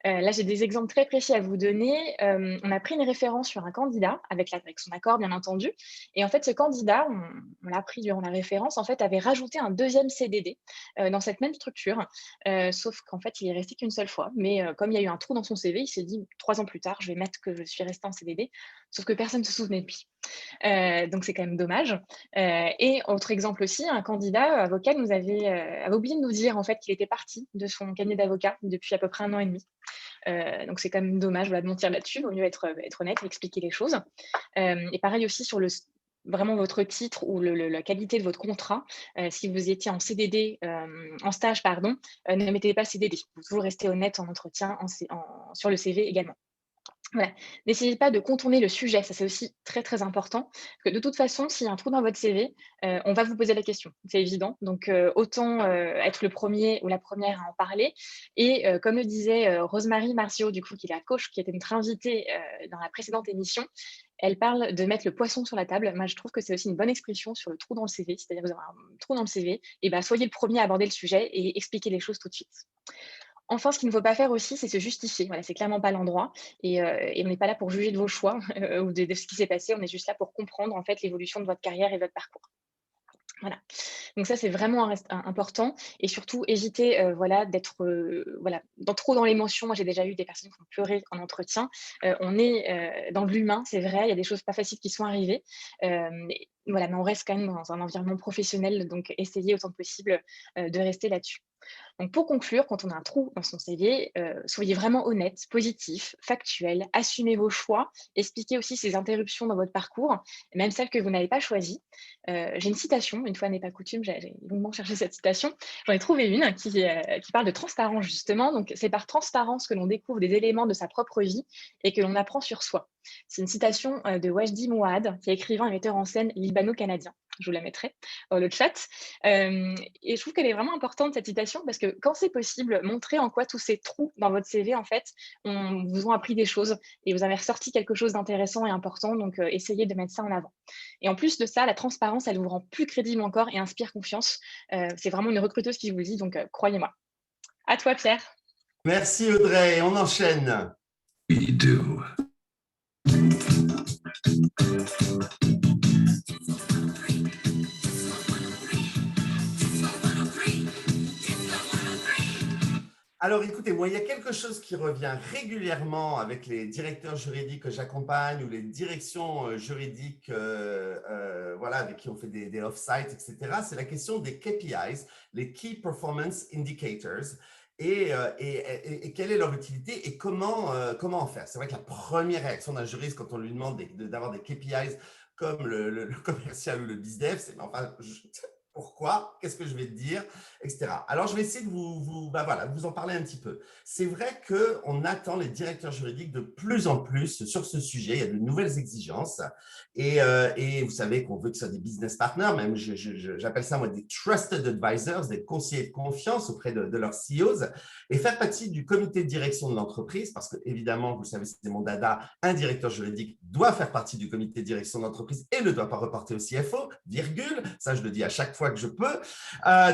Là, j'ai des exemples très précis à vous donner. On a pris une référence sur un candidat avec son accord, bien entendu et en fait, ce candidat, on l'a appris durant la référence, en fait, avait rajouté un 2e CDD, dans cette même structure, sauf qu'en fait, il est resté qu'une seule fois mais comme il y a eu un trou dans son CV, il s'est dit: «3 ans plus tard, je vais mettre que je suis resté en CDD, sauf que personne ne se souvenait de lui. Donc c'est quand même dommage. Et autre exemple aussi, un candidat avocat avait oublié de nous dire en fait qu'il était parti de son cabinet d'avocat depuis à peu près 1 an et demi. Donc c'est quand même dommage de mentir là-dessus, il vaut mieux être honnête et expliquer les choses. Et pareil aussi sur vraiment votre titre ou la qualité de votre contrat. Si vous étiez en CDD, en stage, pardon, ne mettez pas CDD. Vous toujours rester honnête en entretien, sur le CV également. Voilà. N'essayez pas de contourner le sujet, ça c'est aussi très, très important. Parce que de toute façon, s'il y a un trou dans votre CV, on va vous poser la question, c'est évident. Donc autant être le premier ou la première à en parler. Et comme le disait Rosemary Marcio, du coup, qui est la coach, qui était notre invitée dans la précédente émission, elle parle de mettre le poisson sur la table. Moi, je trouve que c'est aussi une bonne expression sur le trou dans le CV. C'est-à-dire, vous avez un trou dans le CV, et ben, soyez le premier à aborder le sujet et expliquer les choses tout de suite. Enfin, ce qu'il ne faut pas faire aussi, c'est se justifier. Voilà, c'est clairement pas l'endroit et on n'est pas là pour juger de vos choix ou de ce qui s'est passé. On est juste là pour comprendre en fait l'évolution de votre carrière et votre parcours. Voilà. Donc ça, c'est vraiment important et surtout éviter d'être trop dans l'émotion. Moi, j'ai déjà eu des personnes qui ont pleuré en entretien. On est dans de l'humain, c'est vrai, il y a des choses pas faciles qui sont arrivées. Mais on reste quand même dans un environnement professionnel, donc essayez autant que possible de rester là-dessus. Donc pour conclure, quand on a un trou dans son CV, soyez vraiment honnête, positif, factuel, assumez vos choix, expliquez aussi ces interruptions dans votre parcours, même celles que vous n'avez pas choisies. J'ai une citation, une fois n'est pas coutume, j'ai longuement cherché cette citation, j'en ai trouvé une qui parle de transparence justement. Donc c'est par transparence que l'on découvre des éléments de sa propre vie et que l'on apprend sur soi. C'est une citation de Wajdi Mouad, qui est écrivain et metteur en scène libano-canadien. Je vous la mettrai dans le chat. Et je trouve qu'elle est vraiment importante, cette citation, parce que quand c'est possible, montrez en quoi tous ces trous dans votre CV, en fait, vous ont appris des choses et vous avez ressorti quelque chose d'intéressant et important. Donc, essayez de mettre ça en avant. Et en plus de ça, la transparence, elle vous rend plus crédible encore et inspire confiance. C'est vraiment une recruteuse qui vous le dit, donc croyez-moi. À toi, Pierre. Merci Audrey, on enchaîne. We do. Alors écoutez, moi, il y a quelque chose qui revient régulièrement avec les directeurs juridiques que j'accompagne ou les directions juridiques avec qui on fait des off-sites, etc. C'est la question des KPIs, les Key Performance Indicators. Et quelle est leur utilité et comment en faire? C'est vrai que la première réaction d'un juriste quand on lui demande d'avoir des KPIs comme le commercial ou le BizDev, c'est enfin, pourquoi, qu'est-ce que je vais te dire, etc. Alors, je vais essayer de vous en parler un petit peu. C'est vrai qu'on attend les directeurs juridiques de plus en plus sur ce sujet. Il y a de nouvelles exigences et vous savez qu'on veut que ce soit des business partners, même j'appelle ça moi des trusted advisors, des conseillers de confiance auprès de leurs CEOs et faire partie du comité de direction de l'entreprise parce que, évidemment, vous le savez, c'est mon dada, un directeur juridique doit faire partie du comité de direction de l'entreprise et ne doit pas reporter au CFO, virgule, ça je le dis à chaque fois que je peux.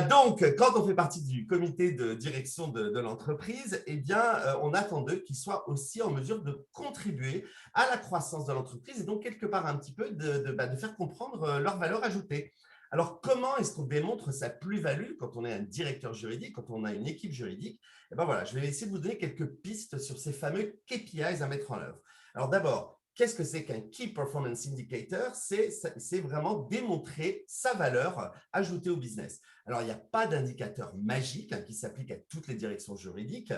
Donc, quand on fait partie du comité de direction de l'entreprise, eh bien, on attend d'eux qu'ils soient aussi en mesure de contribuer à la croissance de l'entreprise et donc quelque part un petit peu de faire comprendre leur valeur ajoutée. Alors, comment est-ce qu'on démontre sa plus-value quand on est un directeur juridique, quand on a une équipe juridique? Eh bien voilà, je vais essayer de vous donner quelques pistes sur ces fameux KPIs à mettre en œuvre. Alors d'abord, qu'est-ce que c'est qu'un Key Performance Indicator? C'est vraiment démontrer sa valeur ajoutée au business. Alors, il n'y a pas d'indicateur magique qui s'applique à toutes les directions juridiques.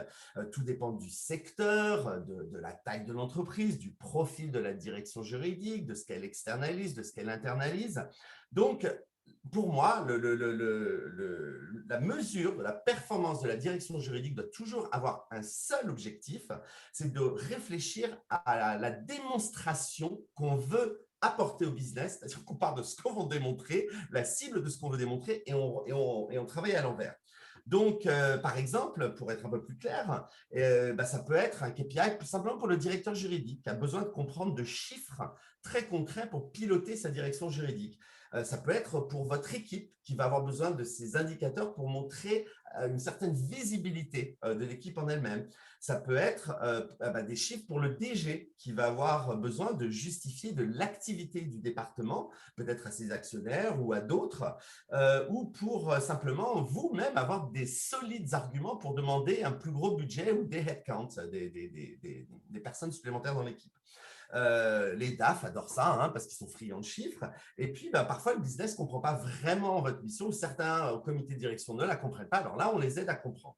Tout dépend du secteur, de la taille de l'entreprise, du profil de la direction juridique, de ce qu'elle externalise, de ce qu'elle internalise. Donc, pour moi, la mesure de la performance de la direction juridique doit toujours avoir un seul objectif, c'est de réfléchir à la démonstration qu'on veut apporter au business, c'est-à-dire qu'on part de ce qu'on veut démontrer, la cible de ce qu'on veut démontrer, et on travaille à l'envers. Donc, par exemple, pour être un peu plus clair, ça peut être un KPI tout simplement pour le directeur juridique qui a besoin de comprendre de chiffres très concrets pour piloter sa direction juridique. Ça peut être pour votre équipe qui va avoir besoin de ces indicateurs pour montrer une certaine visibilité de l'équipe en elle-même. Ça peut être des chiffres pour le DG qui va avoir besoin de justifier de l'activité du département, peut-être à ses actionnaires ou à d'autres, ou pour simplement vous-même avoir des solides arguments pour demander un plus gros budget ou des headcounts, des personnes supplémentaires dans l'équipe. Les DAF adorent ça parce qu'ils sont friands de chiffres. Et puis, parfois, le business ne comprend pas vraiment votre mission ou certains au comité de direction ne la comprennent pas. Alors là, on les aide à comprendre.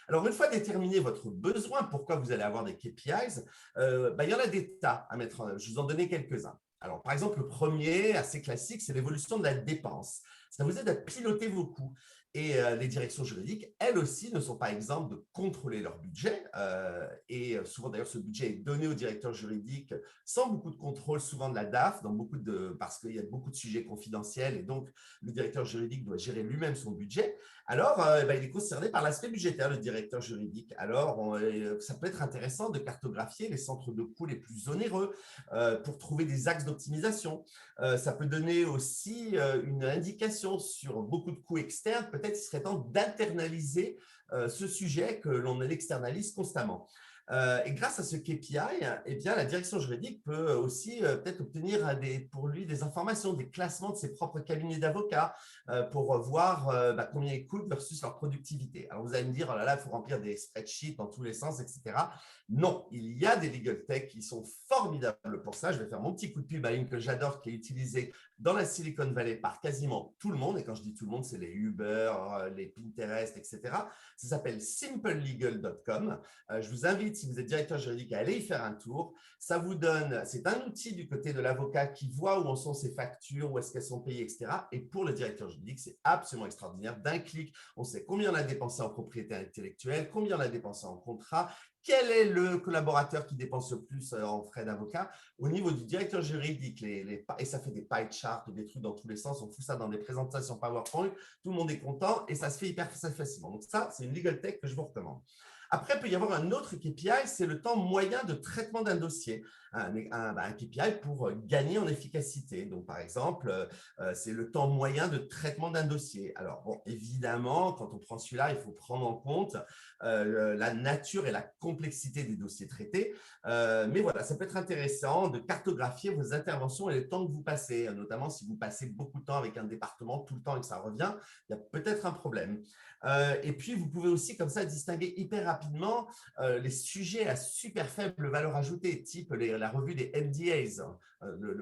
Alors, une fois déterminé votre besoin, pourquoi vous allez avoir des KPIs, il y en a des tas à mettre en œuvre. Je vais vous en donner quelques-uns. Alors, par exemple, le premier, assez classique, c'est l'évolution de la dépense. Ça vous aide à piloter vos coûts. Et les directions juridiques, elles aussi, ne sont pas exemptes de contrôler leur budget. Et souvent, d'ailleurs, ce budget est donné au directeur juridique sans beaucoup de contrôle, souvent de la DAF, parce qu'il y a beaucoup de sujets confidentiels. Et donc, le directeur juridique doit gérer lui-même son budget. Alors, il est concerné par l'aspect budgétaire, le directeur juridique. Alors, ça peut être intéressant de cartographier les centres de coûts les plus onéreux pour trouver des axes d'optimisation. Ça peut donner aussi une indication sur beaucoup de coûts externes. Peut-être qu'il serait temps d'internaliser ce sujet que l'on externalise constamment. Et grâce à ce KPI, la direction juridique peut aussi peut-être obtenir pour lui des informations, des classements de ses propres cabinets d'avocats pour voir combien ils coûtent versus leur productivité. Alors, vous allez me dire, oh là là, il faut remplir des spreadsheets dans tous les sens, etc. Non, il y a des legal tech qui sont formidables pour ça. Je vais faire mon petit coup de pub à une que j'adore, qui est utilisée dans la Silicon Valley par quasiment tout le monde. Et quand je dis tout le monde, c'est les Uber, les Pinterest, etc. Ça s'appelle simplelegal.com. Je vous invite, si vous êtes directeur juridique, à aller y faire un tour. Ça vous donne, c'est un outil du côté de l'avocat qui voit où en sont ses factures, où est-ce qu'elles sont payées, etc. Et pour le directeur juridique, c'est absolument extraordinaire. D'un clic, on sait combien on a dépensé en propriété intellectuelle, combien on a dépensé en contrat, quel est le collaborateur qui dépense le plus en frais d'avocat. Au niveau du directeur juridique, et ça fait des pie charts, des trucs dans tous les sens, on fout ça dans des présentations PowerPoint, tout le monde est content et ça se fait hyper facilement. Donc ça, c'est une legal tech que je vous recommande. Après, il peut y avoir un autre KPI, c'est le temps moyen de traitement d'un dossier. Un KPI pour gagner en efficacité. Donc, par exemple, c'est le temps moyen de traitement d'un dossier. Alors, bon, évidemment, quand on prend celui-là, il faut prendre en compte la nature et la complexité des dossiers traités. Mais voilà, ça peut être intéressant de cartographier vos interventions et le temps que vous passez, notamment si vous passez beaucoup de temps avec un département tout le temps et que ça revient, il y a peut-être un problème. Et puis, vous pouvez aussi comme ça distinguer hyper rapidement les sujets à super faible valeur ajoutée, type la revue des NDAs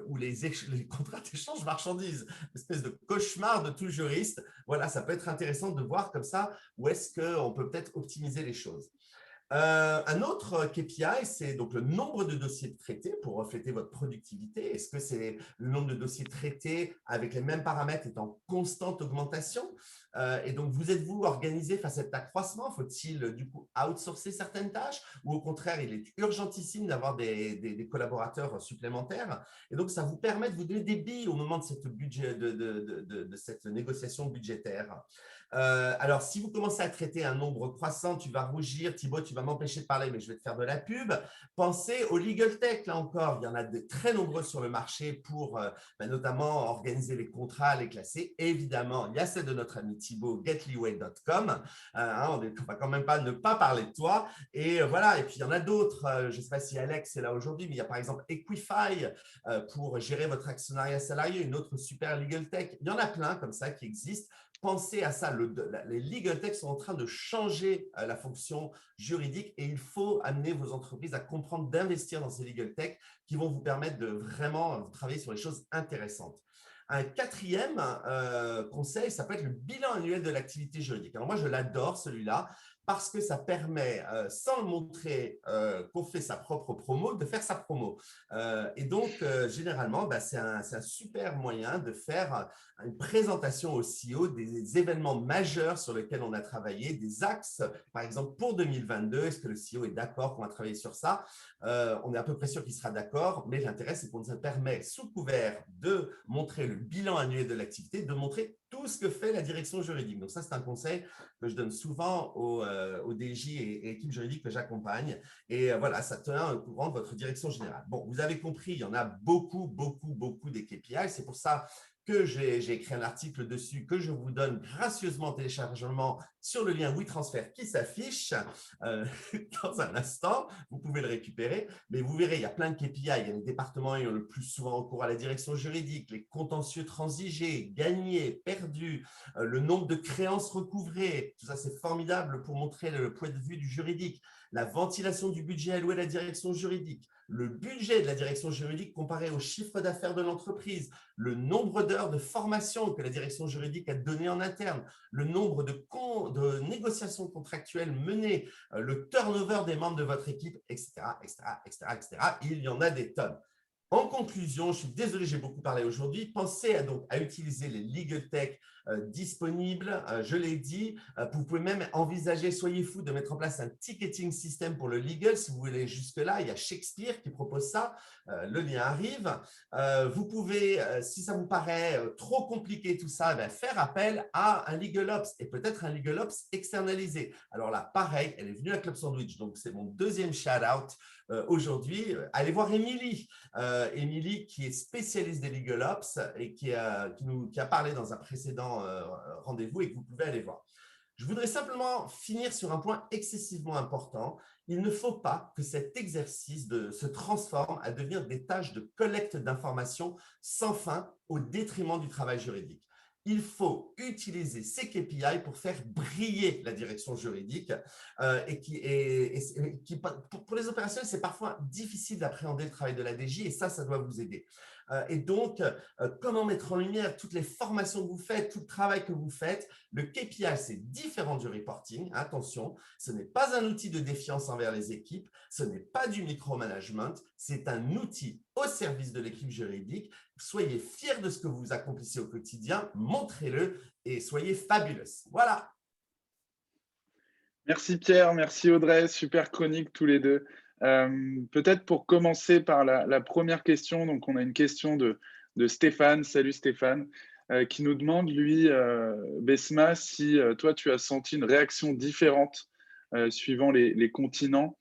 ou les contrats d'échange marchandises, une espèce de cauchemar de tout juriste. Voilà, ça peut être intéressant de voir comme ça où est-ce qu'on peut peut-être optimiser les choses. Un autre KPI, c'est donc le nombre de dossiers traités pour refléter votre productivité. Est-ce que c'est le nombre de dossiers traités avec les mêmes paramètres est en constante augmentation? Et donc, vous êtes-vous organisé face à cet accroissement? Faut-il du coup outsourcer certaines tâches ou au contraire, il est urgentissime d'avoir des collaborateurs supplémentaires? Et donc, ça vous permet de vous donner des billes au moment de cette, de cette négociation budgétaire. Alors, si vous commencez à traiter un nombre croissant, tu vas rougir. Thibaut, tu vas m'empêcher de parler, mais je vais te faire de la pub. Pensez au legal tech, là encore. Il y en a de très nombreux sur le marché pour notamment organiser les contrats, les classer. Et évidemment, il y a celle de notre ami Thibaut, getleeway.com. On ne va quand même pas ne pas parler de toi. Et voilà, et puis il y en a d'autres. Je ne sais pas si Alex est là aujourd'hui, mais il y a par exemple Equify pour gérer votre actionnariat salarié, une autre super legal tech. Il y en a plein comme ça qui existent. Pensez à ça, les legal tech sont en train de changer la fonction juridique et il faut amener vos entreprises à comprendre d'investir dans ces legal tech qui vont vous permettre de vraiment travailler sur les choses intéressantes. Un quatrième conseil, ça peut être le bilan annuel de l'activité juridique. Alors moi, je l'adore celui-là parce que ça permet, sans le montrer qu'on fait sa propre promo, de faire sa promo. Et donc, généralement, c'est un super moyen de faire une présentation au CEO des événements majeurs sur lesquels on a travaillé, des axes, par exemple, pour 2022. Est-ce que le CEO est d'accord qu'on va travailler sur ça? On est à peu près sûr qu'il sera d'accord, mais l'intérêt, c'est qu'on nous permet, sous couvert de montrer le bilan annuel de l'activité, de montrer tout ce que fait la direction juridique. Donc ça, c'est un conseil que je donne souvent aux DJ et équipes juridiques que j'accompagne. Et voilà, ça tient au courant de votre direction générale. Bon, vous avez compris, il y en a beaucoup des KPI. C'est pour ça que j'ai écrit un article dessus que je vous donne gracieusement en téléchargement sur le lien WeTransfer qui s'affiche dans un instant. Vous pouvez le récupérer, mais vous verrez, il y a plein de KPI. Il y a les départements ayant le plus souvent recours à la direction juridique, les contentieux transigés, gagnés, perdus, le nombre de créances recouvrées. Tout ça, c'est formidable pour montrer le point de vue du juridique. La ventilation du budget alloué à la direction juridique, le budget de la direction juridique comparé au chiffre d'affaires de l'entreprise, le nombre d'heures de formation que la direction juridique a donné en interne, le nombre de négociations contractuelles menées, le turnover des membres de votre équipe, etc., etc., etc., etc. Il y en a des tonnes. En conclusion, je suis désolé, j'ai beaucoup parlé aujourd'hui. Pensez à utiliser les legal tech disponibles. Je l'ai dit, vous pouvez même envisager, soyez fous, de mettre en place un ticketing system pour le legal. Si vous voulez jusque-là, il y a Shakespeare qui propose ça. Le lien arrive. Vous pouvez, si ça vous paraît trop compliqué tout ça, faire appel à un legal ops et peut-être un legal ops externalisé. Alors là, pareil, elle est venue à Club Sandwich, donc c'est mon deuxième shout-out aujourd'hui. Allez voir Émilie. Émilie, qui est spécialiste des legal ops et qui a parlé dans un précédent rendez-vous et que vous pouvez aller voir. Je voudrais simplement finir sur un point excessivement important. Il ne faut pas que cet exercice se transforme à devenir des tâches de collecte d'informations sans fin au détriment du travail juridique. Il faut utiliser ces KPI pour faire briller la direction juridique pour les opérationnels, c'est parfois difficile d'appréhender le travail de la DG et ça doit vous aider. Et donc, comment mettre en lumière toutes les formations que vous faites, tout le travail que vous faites. Le KPI, c'est différent du reporting. Attention, ce n'est pas un outil de défiance envers les équipes, ce n'est pas du micromanagement, c'est un outil au service de l'équipe juridique. Soyez fiers de ce que vous accomplissez au quotidien, montrez-le et soyez fabulous. Voilà. Merci Pierre, merci Audrey, super chronique tous les deux. Peut-être pour commencer par la première question, donc on a une question de Stéphane, salut Stéphane, qui nous demande, lui, Besma, si toi tu as senti une réaction différente suivant les continents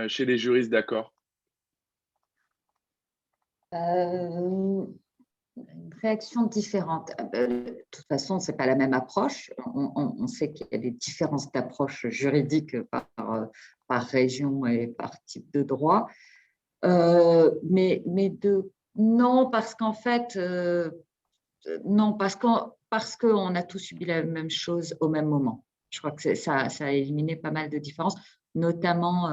chez les juristes d'accord. Une réaction différente. De toute façon, ce n'est pas la même approche. On sait qu'il y a des différences d'approche juridique par région et par type de droit. Non, parce qu'en fait, non, parce qu'on a tous subi la même chose au même moment. Je crois que ça a éliminé pas mal de différences, notamment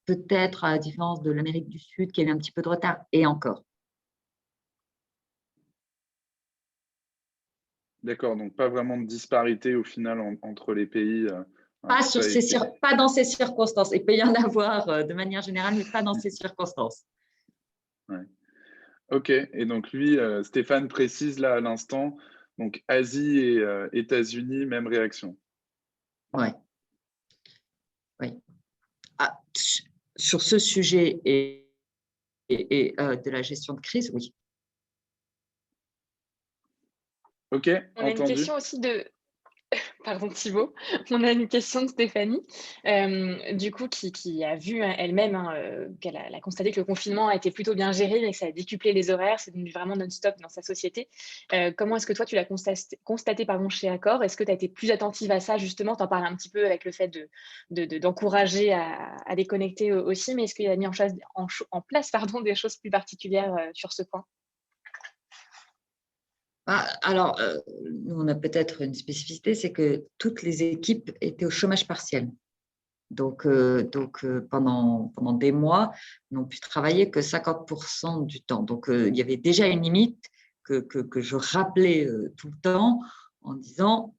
peut-être à la différence de l'Amérique du Sud qui a eu un petit peu de retard, et encore. D'accord, donc pas vraiment de disparité au final entre les pays Pas, Ça a été- pas dans ces circonstances. Il peut y en avoir de manière générale, mais pas dans ces circonstances. ouais. Ok, et donc lui, Stéphane précise là à l'instant, donc Asie et États-Unis, même réaction. Ouais. Oui. Ah, sur ce sujet de la gestion de crise, oui. Ok, On a une entendu. question aussi de, pardon Thibaut, on a une question de Stéphanie, du coup, qui a vu elle-même qu'elle a constaté que le confinement a été plutôt bien géré, mais que ça a décuplé les horaires, c'est devenu vraiment non-stop dans sa société. Comment est-ce que toi, tu l'as constaté chez Accor? Est-ce que tu as été plus attentive à ça, justement? Tu en parles un petit peu avec le fait d'encourager à déconnecter aussi, mais est-ce qu'il a mis en place des choses plus particulières sur ce point? Alors, nous, on a peut-être une spécificité, c'est que toutes les équipes étaient au chômage partiel. Donc, pendant des mois, n'ont pu travailler que 50% du temps. Donc, il y avait déjà une limite que je rappelais tout le temps en disant,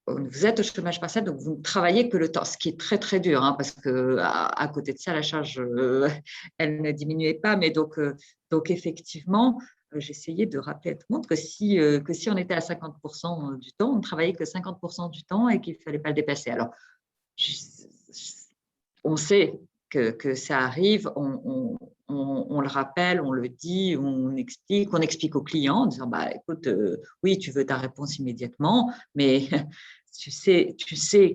vous êtes au chômage partiel, donc vous ne travaillez que le temps, ce qui est très, très dur, hein, parce qu'à côté de ça, la charge, elle ne diminuait pas. Mais donc effectivement, j'essayais de rappeler à tout le monde que si on était à 50% du temps, on ne travaillait que 50% du temps et qu'il ne fallait pas le dépasser. Alors, on sait que ça arrive, on le rappelle, on le dit, on explique aux clients en disant, écoute, oui, tu veux ta réponse immédiatement, mais tu sais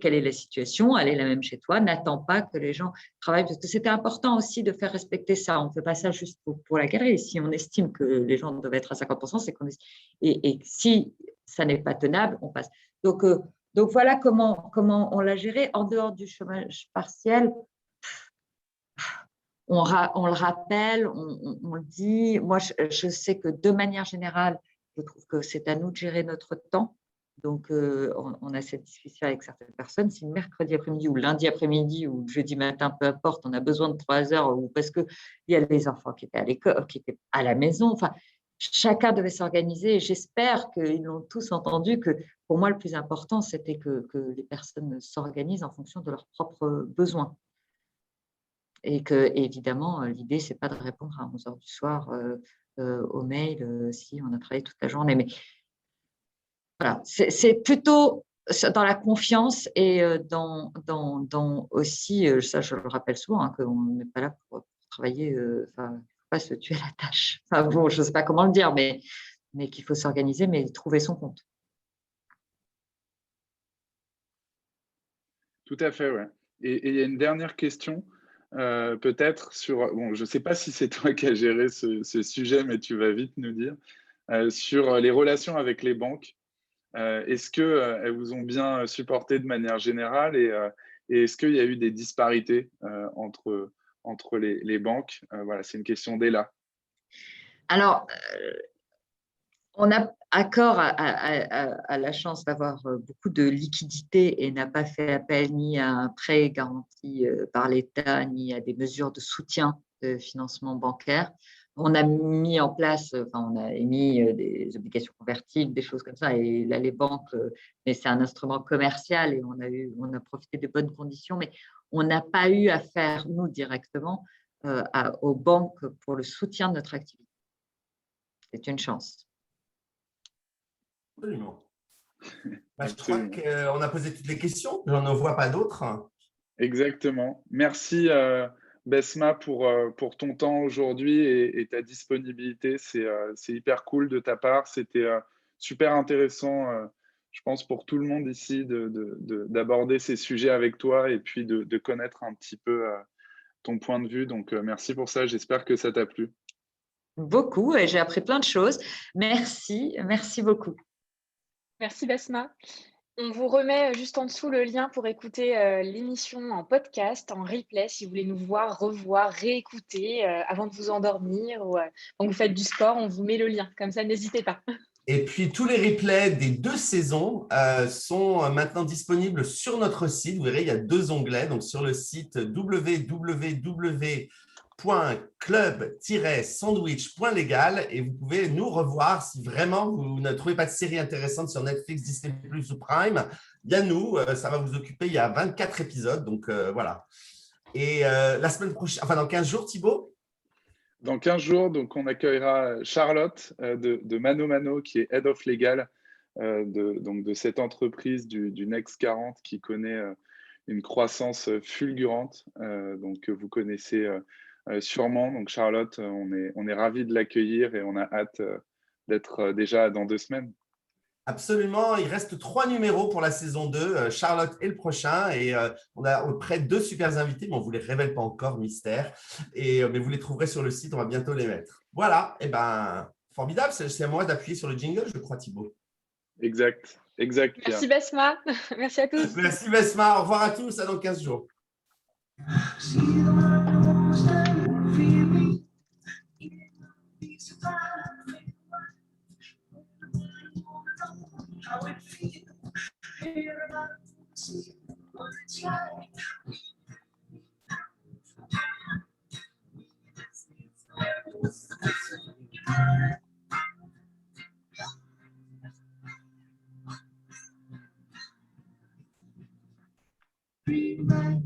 quelle est la situation, elle est la même chez toi, n'attends pas que les gens travaillent, parce que c'était important aussi de faire respecter ça. On ne fait pas ça juste pour la galerie. Si on estime que les gens doivent être à 50%, c'est qu'on est… Et si ça n'est pas tenable, on passe. Donc voilà comment on l'a géré. En dehors du chômage partiel, on le rappelle, on le dit. Moi, je sais que de manière générale, je trouve que c'est à nous de gérer notre temps. Donc, on a cette discussion avec certaines personnes. Si le mercredi après-midi ou lundi après-midi ou jeudi matin, peu importe, on a besoin de 3 heures ou parce qu'il y a les enfants qui étaient à l'école, qui étaient à la maison. Enfin, chacun devait s'organiser. Et j'espère qu'ils l'ont tous entendu que pour moi, le plus important, c'était que les personnes s'organisent en fonction de leurs propres besoins. Et que, évidemment, l'idée, ce n'est pas de répondre à 11 heures du soir aux mails si on a travaillé toute la journée. Mais voilà, c'est plutôt dans la confiance et dans aussi, ça je le rappelle souvent, hein, qu'on n'est pas là pour travailler, il ne faut pas se tuer à la tâche. Enfin, bon, je ne sais pas comment le dire, mais qu'il faut s'organiser, mais trouver son compte. Tout à fait, ouais. Et il y a une dernière question, peut-être sur, bon, je ne sais pas si c'est toi qui as géré ce sujet, mais tu vas vite nous dire, sur les relations avec les banques. Est-ce qu'elles vous ont bien supporté de manière générale et est-ce qu'il y a eu des disparités entre les banques? Voilà, c'est une question d'Ella. Alors, Accor a la chance d'avoir beaucoup de liquidités et n'a pas fait appel ni à un prêt garanti par l'État, ni à des mesures de soutien de financement bancaire. On a mis en place, on a émis des obligations convertibles, des choses comme ça. Et là, les banques, mais c'est un instrument commercial et on a profité de bonnes conditions, mais on n'a pas eu à faire, nous, directement, aux banques pour le soutien de notre activité. C'est une chance. Absolument. Je crois qu'on a posé toutes les questions. Je n'en vois pas d'autres. Exactement. Merci, Besma, pour ton temps aujourd'hui et ta disponibilité. C'est hyper cool de ta part. C'était super intéressant, je pense, pour tout le monde ici d'aborder ces sujets avec toi et puis de connaître un petit peu ton point de vue. Donc, merci pour ça. J'espère que ça t'a plu. Beaucoup, et j'ai appris plein de choses. Merci beaucoup. Merci Basma. On vous remet juste en dessous le lien pour écouter l'émission en podcast, en replay, si vous voulez nous voir, revoir, réécouter avant de vous endormir ou quand vous faites du sport, on vous met le lien. Comme ça, n'hésitez pas. Et puis, tous les replays des 2 saisons sont maintenant disponibles sur notre site. Vous verrez, il y a 2 onglets. Donc, sur le site www.accor.fr www.club-sandwich.legal et vous pouvez nous revoir si vraiment vous ne trouvez pas de série intéressante sur Netflix, Disney+, ou Prime. Il y a nous, ça va vous occuper. Il y a 24 épisodes, donc voilà. Et la semaine prochaine, enfin dans 15 jours, Thibaut? Dans 15 jours, donc, on accueillera Charlotte de Mano Mano, qui est Head of Legal de cette entreprise du Next 40 qui connaît une croissance fulgurante, donc que vous connaissez sûrement. Donc Charlotte, on est ravis de l'accueillir et on a hâte d'être déjà dans 2 semaines. Absolument, il reste 3 numéros pour la saison 2. Charlotte est le prochain et on a près de 2 super invités, mais on ne vous les révèle pas encore, mystère. Mais vous les trouverez sur le site, on va bientôt les mettre. Voilà, et ben formidable, c'est à moi d'appuyer sur le jingle, je crois, Thibaut. Exact, Pierre. Merci Besma, merci à tous. Merci Besma, au revoir à tous, à dans 15 jours. How it feels, hear about see what it's like. Read my